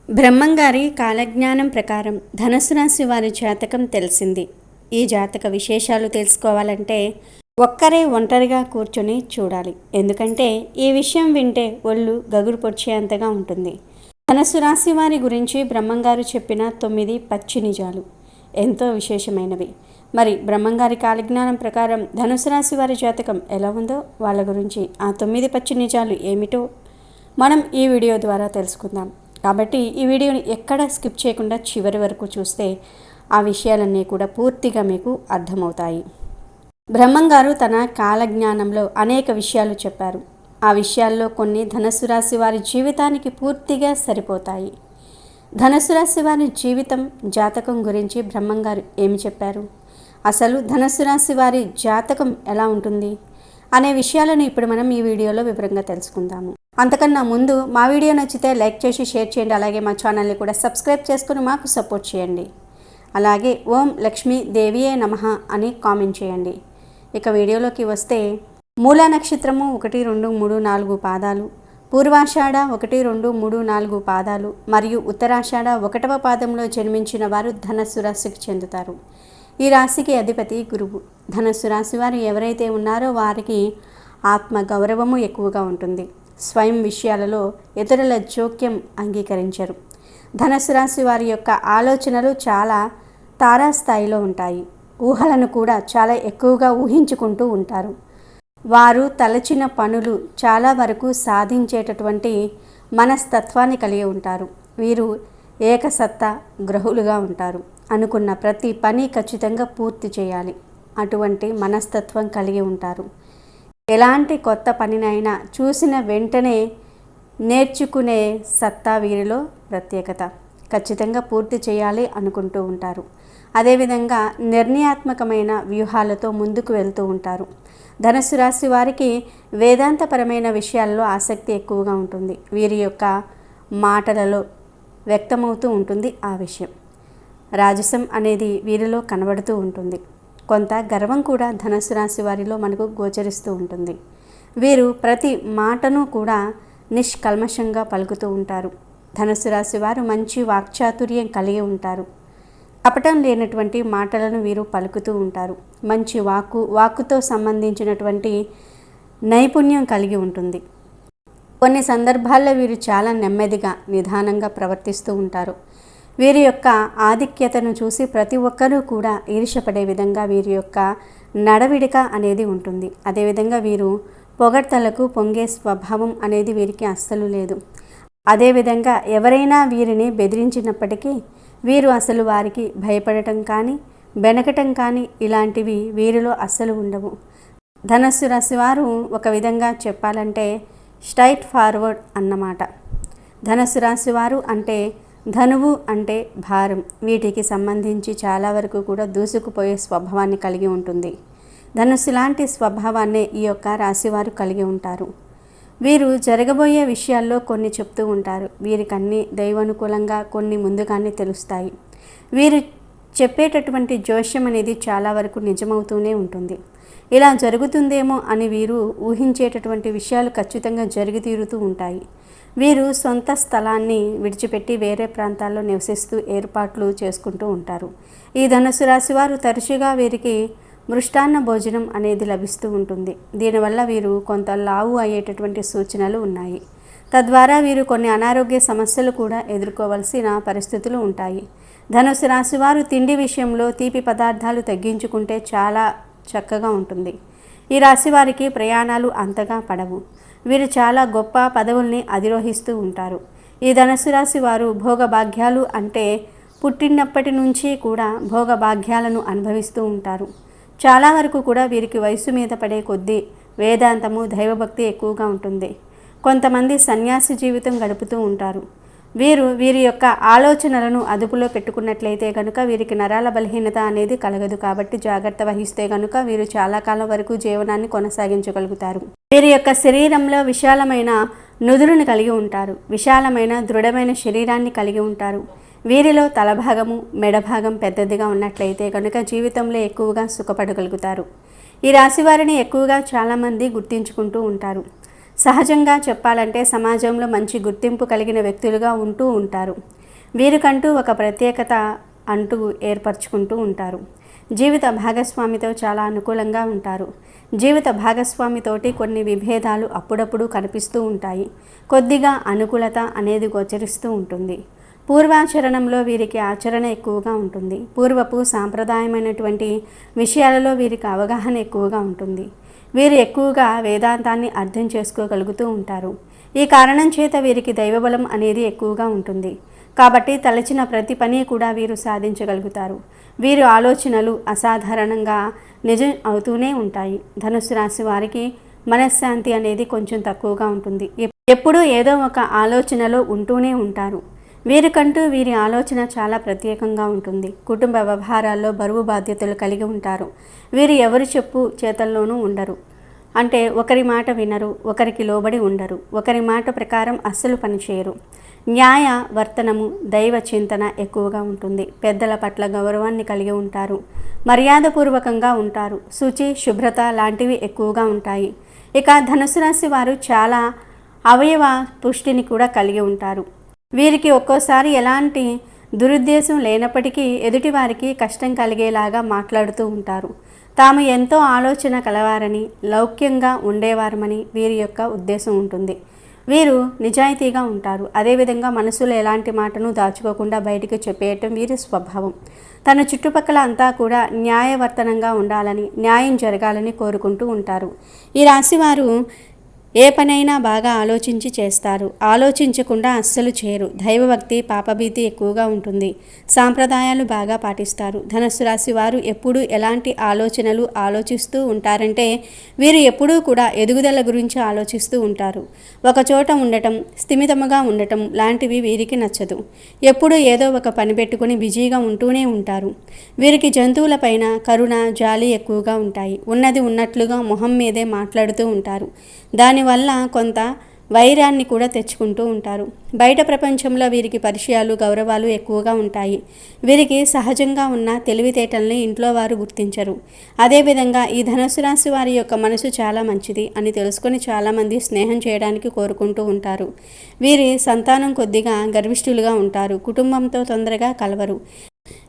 బ్రహ్మంగారి కాలజ్ఞానం ప్రకారం ధనుసు రాశి వారి జాతకం తెలిసింది. ఈ జాతక విశేషాలు తెలుసుకోవాలంటే ఒంటరిగా కూర్చొని చూడాలి. ఎందుకంటే ఈ విషయం వింటే ఒళ్ళు గగురు పొడిచేంతగా ఉంటుంది. ధనుసు రాశి వారి గురించి బ్రహ్మంగారు చెప్పిన 9 పచ్చి నిజాలు ఎంతో విశేషమైనవి. మరి బ్రహ్మంగారి కాలజ్ఞానం ప్రకారం ధనుసు రాశి వారి జాతకం ఎలా ఉందో, వాళ్ళ గురించి ఆ 9 పచ్చి నిజాలు ఏమిటో మనం ఈ వీడియో ద్వారా తెలుసుకుందాం. కాబట్టి ఈ వీడియోని ఎక్కడ స్కిప్ చేయకుండా చివరి వరకు చూస్తే ఆ విషయాలన్నీ కూడా పూర్తిగా మీకు అర్థమవుతాయి. బ్రహ్మంగారు తన కాలజ్ఞానంలో అనేక విషయాలు చెప్పారు. ఆ విషయాల్లో కొన్ని ధనుసు రాశి వారి జీవితానికి పూర్తిగా సరిపోతాయి. ధనుసు రాశి వారి జీవితం జాతకం గురించి బ్రహ్మంగారు ఏమి చెప్పారు, అసలు ధనుసు రాశి వారి జాతకం ఎలా ఉంటుంది అనే విషయాలను ఇప్పుడు మనం ఈ వీడియోలో వివరంగా తెలుసుకుందాము. అంతకన్నా ముందు మా వీడియో నచ్చితే లైక్ చేసి షేర్ చేయండి. అలాగే మా ఛానల్ని కూడా సబ్స్క్రైబ్ చేసుకుని మాకు సపోర్ట్ చేయండి. అలాగే ఓం లక్ష్మీ దేవియే నమః అని కామెంట్ చేయండి. ఇక వీడియోలోకి వస్తే, మూల నక్షత్రము 1, 2, 3, 4 పాదాలు, పూర్వాషాఢ 1, 2, 3, 4 పాదాలు మరియు ఉత్తరాషాఢ 1వ పాదంలో జన్మించిన వారు ధనుస్సు రాశికి చెందుతారు. ఈ రాశికి అధిపతి గురువు. ధనుస్సు రాశి వారు ఎవరైతే ఉన్నారో వారికి ఆత్మ గౌరవము ఎక్కువగా ఉంటుంది. స్వయం విషయాలలో ఇతరుల జోక్యం అంగీకరించరు. ధనుస్సు రాశి వారి యొక్క ఆలోచనలు చాలా తారాస్థాయిలో ఉంటాయి. ఊహలను కూడా చాలా ఎక్కువగా ఊహించుకుంటూ ఉంటారు. వారు తలచిన పనులు చాలా వరకు సాధించేటటువంటి మనస్తత్వాన్ని కలిగి ఉంటారు. వీరు ఏకసత్తా గ్రహులుగా ఉంటారు. అనుకున్న ప్రతి పని ఖచ్చితంగా పూర్తి చేయాలి, అటువంటి మనస్తత్వం కలిగి ఉంటారు. ఎలాంటి కొత్త పనినైనా చూసిన వెంటనే నేర్చుకునే సత్తా వీరిలో ప్రత్యేకత. ఖచ్చితంగా పూర్తి చేయాలి అనుకుంటూ ఉంటారు. అదేవిధంగా నిర్ణయాత్మకమైన వ్యూహాలతో ముందుకు వెళ్తూ ఉంటారు. ధనుస్సు రాశి వారికి వేదాంతపరమైన విషయాల్లో ఆసక్తి ఎక్కువగా ఉంటుంది. వీరి యొక్క మాటలలో వ్యక్తమవుతూ ఉంటుంది ఆ విషయం. రాజసం అనేది వీరిలో కనబడుతూ ఉంటుంది. కొంత గర్వం కూడా ధనుస్సు రాశి వారిలో మనకు గోచరిస్తూ ఉంటుంది. వీరు ప్రతి మాటను కూడా నిష్కల్మషంగా పలుకుతూ ఉంటారు. ధనుస్సు రాశి వారు మంచి వాక్చాతుర్యం కలిగి ఉంటారు. కపటం లేనటువంటి మాటలను వీరు పలుకుతూ ఉంటారు. మంచి వాక్కుతో సంబంధించినటువంటి నైపుణ్యం కలిగి ఉంటుంది. కొన్ని సందర్భాల్లో వీరు చాలా నెమ్మదిగా నిదానంగా ప్రవర్తిస్తూ ఉంటారు. వీరి యొక్క ఆధిక్యతను చూసి ప్రతి ఒక్కరూ కూడా ఈర్ష్యపడే విధంగా వీరి యొక్క నడవిడిక అనేది ఉంటుంది. అదేవిధంగా వీరు పొగడ్తలకు పొంగే స్వభావం అనేది వీరికి అస్సలు లేదు. అదేవిధంగా ఎవరైనా వీరిని బెదిరించినప్పటికీ వీరు అసలు వారికి భయపడటం కానీ బెనకటం కానీ ఇలాంటివి వీరిలో అస్సలు ఉండవు. ధనుస్సు రాశి వారు ఒక విధంగా చెప్పాలంటే స్ట్రైట్ ఫార్వర్డ్ అన్నమాట. ధనుస్సు రాశి వారు అంటే ధనువు అంటే భారం. వీటికి సంబంధించి చాలా వరకు కూడా దూసుకుపోయే స్వభావాన్ని కలిగి ఉంటుంది. ధనుస్సు లాంటి స్వభావాన్ని ఈ యొక్క రాశివారు కలిగి ఉంటారు. వీరు జరగబోయే విషయాల్లో కొన్ని చెప్తూ ఉంటారు. వీరికన్నీ దైవానుకూలంగా కొన్ని ముందుగానే తెలుస్తాయి. వీరు చెప్పేటటువంటి జోష్యం అనేది చాలా వరకు నిజమవుతూనే ఉంటుంది. ఇలా జరుగుతుందేమో అని వీరు ఊహించేటటువంటి విషయాలు ఖచ్చితంగా జరిగి తీరుతూ ఉంటాయి. వీరు సొంత స్థలాన్ని విడిచిపెట్టి వేరే ప్రాంతాల్లో నివసిస్తూ ఏర్పాట్లు చేసుకుంటూ ఉంటారు. ఈ ధనుస్సు రాశి వారు తరచుగా వీరికి మృష్టాన్న భోజనం అనేది లభిస్తూ ఉంటుంది. దీనివల్ల వీరు కొంత లావు అయ్యేటటువంటి సూచనలు ఉన్నాయి. తద్వారా వీరు కొన్ని అనారోగ్య సమస్యలు కూడా ఎదుర్కోవాల్సిన పరిస్థితులు ఉంటాయి. ధనుస్సు రాశి వారు తిండి విషయంలో తీపి పదార్థాలు తగ్గించుకుంటే చాలా చక్కగా ఉంటుంది. ఈ రాశి వారికి ప్రయాణాలు అంతగా పడవు. వీరు చాలా గొప్ప పదవుల్ని అధిరోహిస్తూ ఉంటారు. ఈ ధనుస్సు రాశి వారు భోగభాగ్యాలు అంటే పుట్టినప్పటి నుంచి కూడా భోగభాగ్యాలను అనుభవిస్తూ ఉంటారు. చాలా వరకు కూడా వీరికి వయసు మీద పడే కొద్దీ వేదాంతము దైవభక్తి ఎక్కువగా ఉంటుంది. కొంతమంది సన్యాసి జీవితం గడుపుతూ ఉంటారు. వీరి యొక్క ఆలోచనలను అదుపులో పెట్టుకున్నట్లయితే కనుక వీరికి నరాల బలహీనత అనేది కలగదు. కాబట్టి జాగ్రత్త వహిస్తే కనుక వీరు చాలా కాలం వరకు జీవనాన్ని కొనసాగించగలుగుతారు. వీరి యొక్క శరీరంలో విశాలమైన నుదురుని కలిగి ఉంటారు. విశాలమైన దృఢమైన శరీరాన్ని కలిగి ఉంటారు. వీరిలో తలభాగము మెడభాగం పెద్దదిగా ఉన్నట్లయితే కనుక జీవితంలో ఎక్కువగా సుఖపడగలుగుతారు. ఈ రాశి వారిని ఎక్కువగా చాలామంది గుర్తించుకుంటూ ఉంటారు. సహజంగా చెప్పాలంటే సమాజంలో మంచి గుర్తింపు కలిగిన వ్యక్తులుగా ఉంటూ ఉంటారు. వీరికంటూ ఒక ప్రత్యేకత అంటూ ఏర్పరచుకుంటూ ఉంటారు. జీవిత భాగస్వామితో చాలా అనుకూలంగా ఉంటారు. జీవిత భాగస్వామితోటి కొన్ని విభేదాలు అప్పుడప్పుడు కనిపిస్తూ ఉంటాయి. కొద్దిగా అనుకూలత అనేది గోచరిస్తూ ఉంటుంది. పూర్వాచరణంలో వీరికి ఆచరణ ఎక్కువగా ఉంటుంది. పూర్వపు సాంప్రదాయమైనటువంటి విషయాలలో వీరికి అవగాహన ఎక్కువగా ఉంటుంది. వీరు ఎక్కువగా వేదాంతాన్ని అర్థం చేసుకోగలుగుతూ ఉంటారు. ఈ కారణం చేత వీరికి దైవబలం అనేది ఎక్కువగా ఉంటుంది. కాబట్టి తలచిన ప్రతి పని కూడా వీరు సాధించగలుగుతారు. వీరి ఆలోచనలు అసాధారణంగా నిజం అవుతూనే ఉంటాయి. ధనుస్సు రాశి వారికి మనశ్శాంతి అనేది కొంచెం తక్కువగా ఉంటుంది. ఎప్పుడూ ఏదో ఒక ఆలోచనలో ఉంటూనే ఉంటారు. వీరికంటూ వీరి ఆలోచన చాలా ప్రత్యేకంగా ఉంటుంది. కుటుంబ వ్యవహారాల్లో బరువు బాధ్యతలు కలిగి ఉంటారు. వీరు ఎవరు చెప్పు చేతల్లోనూ ఉండరు. అంటే ఒకరి మాట వినరు, ఒకరికి లోబడి ఉండరు, ఒకరి మాట ప్రకారం అస్సలు పనిచేయరు. న్యాయ వర్తనము, దైవ చింతన ఎక్కువగా ఉంటుంది. పెద్దల పట్ల గౌరవాన్ని కలిగి ఉంటారు. మర్యాదపూర్వకంగా ఉంటారు. శుచి, శుభ్రత లాంటివి ఎక్కువగా ఉంటాయి. ఇక ధనుసు రాశి వారు చాలా అవయవ పుష్టిని కూడా కలిగి ఉంటారు. వీరికి ఒక్కోసారి ఎలాంటి దురుద్దేశం లేనప్పటికీ ఎదుటివారికి కష్టం కలిగేలాగా మాట్లాడుతూ ఉంటారు. తాము ఎంతో ఆలోచన కలవారని, లౌక్యంగా ఉండేవారమని వీరి యొక్క ఉద్దేశం ఉంటుంది. వీరు నిజాయితీగా ఉంటారు. అదేవిధంగా మనసులో ఎలాంటి మాటను దాచుకోకుండా బయటికి చెప్పేయటం వీరి స్వభావం. తన చుట్టుపక్కల అంతా కూడా న్యాయవర్తనంగా ఉండాలని, న్యాయం జరగాలని కోరుకుంటూ ఉంటారు. ఈ రాశివారు ఏ పనైనా బాగా ఆలోచించి చేస్తారు. ఆలోచించకుండా అస్సలు చేయరు. దైవభక్తి, పాపభీతి ఎక్కువగా ఉంటుంది. సాంప్రదాయాలు బాగా పాటిస్తారు. ధనుస్సు రాశి వారు ఎప్పుడూ ఎలాంటి ఆలోచనలు ఆలోచిస్తూ ఉంటారంటే వీరు ఎప్పుడూ కూడా ఎదుగుదల గురించి ఆలోచిస్తూ ఉంటారు. ఒకచోట ఉండటం, స్థిమితముగా ఉండటం లాంటివి వీరికి నచ్చదు. ఎప్పుడూ ఏదో ఒక పని పెట్టుకుని బిజీగా ఉంటూనే ఉంటారు. వీరికి జంతువులపైన కరుణ, జాలి ఎక్కువగా ఉంటాయి. ఉన్నది ఉన్నట్లుగా మొహం మీదే మాట్లాడుతూ ఉంటారు. దానివల్ల కొంత వైరాన్ని కూడా తెచ్చుకుంటూ ఉంటారు. బయట ప్రపంచంలో వీరికి పరిచయాలు, గౌరవాలు ఎక్కువగా ఉంటాయి. వీరికి సహజంగా ఉన్న తెలివితేటల్ని ఇంట్లో వారు గుర్తించరు. అదేవిధంగా ఈ ధనుసు రాశి వారి యొక్క మనసు చాలా మంచిది అని తెలుసుకొని చాలామంది స్నేహం చేయడానికి కోరుకుంటూ ఉంటారు. వీరి సంతానం కొద్దిగా గర్విష్ఠులుగా ఉంటారు. కుటుంబంతో తొందరగా కలవరు.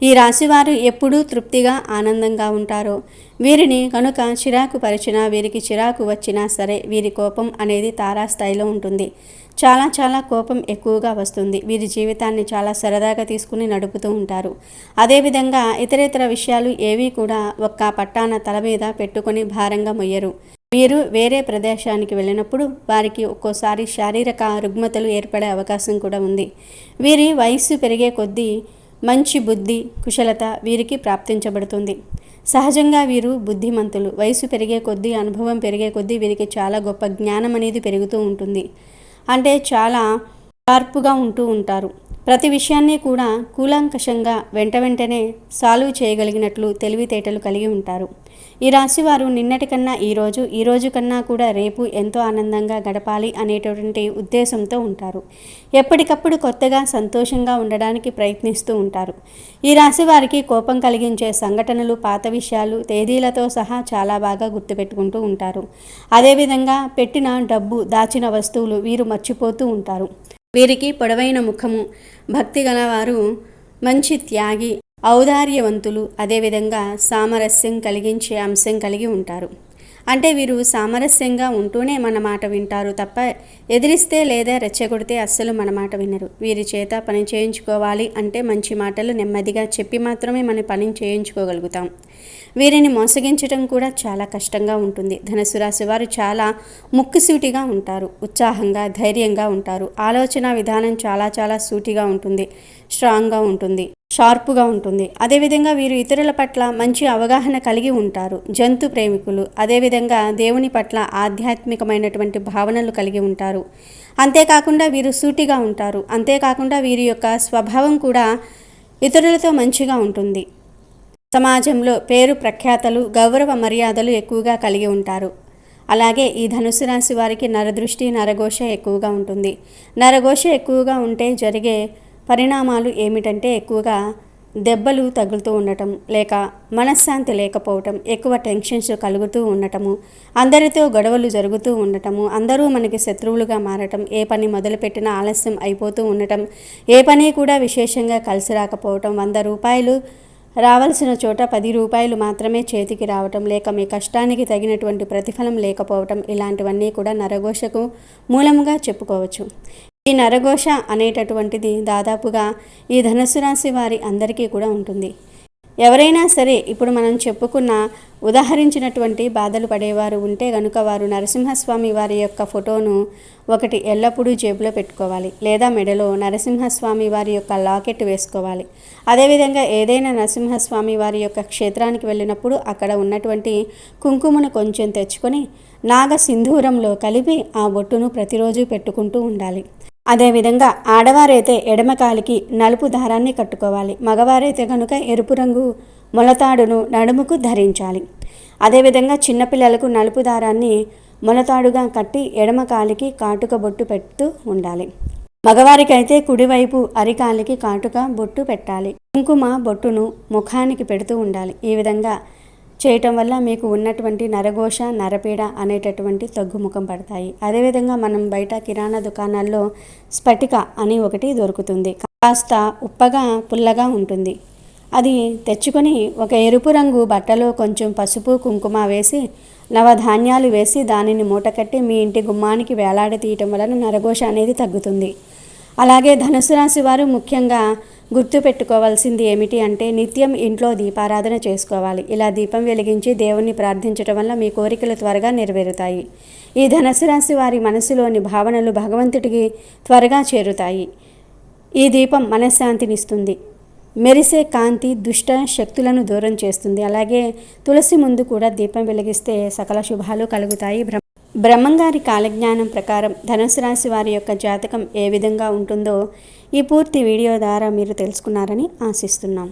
ఈ రాశివారు ఎప్పుడూ తృప్తిగా, ఆనందంగా ఉంటారో వీరిని కనుక చిరాకు పరిచినా, వీరికి చిరాకు వచ్చినా సరే వీరి కోపం అనేది తారాస్థాయిలో ఉంటుంది. చాలా కోపం ఎక్కువగా వస్తుంది. వీరి జీవితాన్ని చాలా సరదాగా తీసుకుని నడుపుతూ ఉంటారు. అదేవిధంగా ఇతరేతర విషయాలు ఏవీ కూడా ఒక్క పట్టాన తల మీద పెట్టుకొని భారంగా మొయ్యరు. వీరు వేరే ప్రదేశానికి వెళ్ళినప్పుడు వారికి ఒక్కోసారి శారీరక రుగ్మతలు ఏర్పడే అవకాశం కూడా ఉంది. వీరి వయస్సు పెరిగే కొద్దీ మంచి బుద్ధి, కుశలత వీరికి ప్రాప్తించబడుతుంది. సహజంగా వీరు బుద్ధిమంతులు. వయసు పెరిగే కొద్దీ, అనుభవం పెరిగే కొద్దీ వీరికి చాలా గొప్ప జ్ఞానం అనేది పెరుగుతూ ఉంటుంది. అంటే చాలా షార్పుగా ఉంటూ ఉంటారు. ప్రతి విషయాన్ని కూడా కూలంకషంగా వెంటనే సాల్వ్ చేయగలిగినట్లు తెలివితేటలు కలిగి ఉంటారు. ఈ రాశివారు నిన్నటి కన్నా ఈ రోజు కన్నా కూడా రేపు ఎంతో ఆనందంగా గడపాలి అనేటటువంటి ఉద్దేశంతో ఉంటారు. ఎప్పటికప్పుడు కొత్తగా సంతోషంగా ఉండడానికి ప్రయత్నిస్తూ ఉంటారు. ఈ రాశి వారికి కోపం కలిగించే సంఘటనలు, పాత విషయాలు, తేదీలతో సహా చాలా బాగా గుర్తుపెట్టుకుంటూ ఉంటారు. అదేవిధంగా పెట్టిన డబ్బు, దాచిన వస్తువులు వీరు మర్చిపోతూ ఉంటారు. వీరికి పొడవైన ముఖము, భక్తి గలవారు, మంచి త్యాగి, ఔదార్యవంతులు, అదేవిధంగా సామరస్యం కలిగించే అంశం కలిగి ఉంటారు. అంటే వీరు సామరస్యంగా ఉంటూనే మన మాట వింటారు తప్ప ఎదిరిస్తే లేదా రెచ్చగొడితే అస్సలు మన మాట వినరు. వీరి చేత పని చేయించుకోవాలి అంటే మంచి మాటలు నెమ్మదిగా చెప్పి మాత్రమే మన పని చేయించుకోగలుగుతాం. వీరిని మోసగించడం కూడా చాలా కష్టంగా ఉంటుంది. ధనుసు రాశి వారు చాలా ముక్కుసూటిగా ఉంటారు. ఉత్సాహంగా, ధైర్యంగా ఉంటారు. ఆలోచన విధానం చాలా సూటిగా ఉంటుంది. స్ట్రాంగ్గా ఉంటుంది. షార్పుగా ఉంటుంది. అదేవిధంగా వీరు ఇతరుల పట్ల మంచి అవగాహన కలిగి ఉంటారు. జంతు ప్రేమికులు. అదేవిధంగా దేవుని పట్ల ఆధ్యాత్మికమైనటువంటి భావనలు కలిగి ఉంటారు. అంతేకాకుండా వీరు సూటిగా ఉంటారు. అంతేకాకుండా వీరి యొక్క స్వభావం కూడా ఇతరులతో మంచిగా ఉంటుంది. సమాజంలో పేరు ప్రఖ్యాతలు, గౌరవ మర్యాదలు ఎక్కువగా కలిగి ఉంటారు. అలాగే ఈ ధనుసు రాశి వారికి నరదృష్టి, నరఘోష ఎక్కువగా ఉంటుంది. నరఘోష ఎక్కువగా ఉంటే జరిగే పరిణామాలు ఏమిటంటే ఎక్కువగా దెబ్బలు తగులుతూ ఉండటం, లేక మనశ్శాంతి లేకపోవటం, ఎక్కువ టెన్షన్స్ కలుగుతూ ఉండటము, అందరితో గొడవలు జరుగుతూ ఉండటము, అందరూ మనకి శత్రువులుగా మారటం, ఏ పని మొదలుపెట్టినా ఆలస్యం అయిపోతూ ఉండటం, ఏ పని కూడా విశేషంగా కలిసి రాకపోవటం, 100 రూపాయలు రావాల్సిన చోట 10 రూపాయలు మాత్రమే చేతికి రావటం, లేక మీ కష్టానికి తగినటువంటి ప్రతిఫలం లేకపోవటం, ఇలాంటివన్నీ కూడా నరఘోషకు మూలముగా చెప్పుకోవచ్చు. ఈ నరఘోష అనేటటువంటిది దాదాపుగా ఈ ధనుస్సు రాశి వారి అందరికీ కూడా ఉంటుంది. ఎవరైనా సరే ఇప్పుడు మనం చెప్పుకున్న ఉదాహరించినటువంటి బాధలు పడేవారు ఉంటే గనుక వారు నరసింహస్వామి వారి యొక్క ఫోటోను ఒకటి ఎల్లప్పుడూ జేబులో పెట్టుకోవాలి, లేదా మెడలో నరసింహస్వామి వారి యొక్క లాకెట్ వేసుకోవాలి. అదేవిధంగా ఏదైనా నరసింహస్వామి వారి యొక్క క్షేత్రానికి వెళ్ళినప్పుడు అక్కడ ఉన్నటువంటి కుంకుమను కొంచెం తెచ్చుకొని నాగ సింధూరంలో కలిపి ఆ బొట్టును ప్రతిరోజు పెట్టుకుంటూ ఉండాలి. అదేవిధంగా ఆడవారైతే ఎడమ కాలికి నలుపు దారాన్ని కట్టుకోవాలి, మగవారైతే కనుక ఎరుపు రంగు మొలతాడును నడుముకు ధరించాలి. అదేవిధంగా చిన్నపిల్లలకు నలుపు దారాన్ని మొలతాడుగా కట్టి ఎడమ కాలికి కాటుక బొట్టు పెడుతూ ఉండాలి. మగవారికైతే కుడివైపు అరికాలికి కాటుక బొట్టు పెట్టాలి. కుంకుమ బొట్టును ముఖానికి పెడుతూ ఉండాలి. ఈ విధంగా చేయటం వల్ల మీకు ఉన్నటువంటి నరఘోష, నరపీడ అనేటటువంటి తగ్గుముఖం పడతాయి. అదేవిధంగా మనం బయట కిరాణా దుకాణాల్లో స్ఫటిక అని ఒకటి దొరుకుతుంది. కాస్త ఉప్పగా పుల్లగా ఉంటుంది. అది తెచ్చుకొని ఒక ఎరుపు రంగు బట్టలో కొంచెం పసుపు కుంకుమ వేసి నవధాన్యాలు వేసి దానిని మూటకట్టి మీ ఇంటి గుమ్మానికి వేలాడి తీయటం వలన నరఘోష అనేది తగ్గుతుంది. అలాగే ధనుసు రాశి వారు ముఖ్యంగా గుర్తుపెట్టుకోవాల్సింది ఏమిటి అంటే నిత్యం ఇంట్లో దీపారాధన చేసుకోవాలి. ఇలా దీపం వెలిగించి దేవుణ్ణి ప్రార్థించడం వల్ల మీ కోరికలు త్వరగా నెరవేరుతాయి. ఈ ధనుసు రాశి వారి మనసులోని భావనలు భగవంతుడికి త్వరగా చేరుతాయి. ఈ దీపం మనశ్శాంతినిస్తుంది. మెరిసే కాంతి దుష్ట శక్తులను దూరం చేస్తుంది. అలాగే తులసి ముందు కూడా దీపం వెలిగిస్తే సకల శుభాలు కలుగుతాయి. బ్రహ్మంగారి కాలజ్ఞానం ప్రకారం ధనుసు రాశి వారి యొక్క జాతకం ఏ విధంగా ఉంటుందో ఈ పూర్తి వీడియో ద్వారా మీరు తెలుసుకున్నారని ఆశిస్తున్నాం.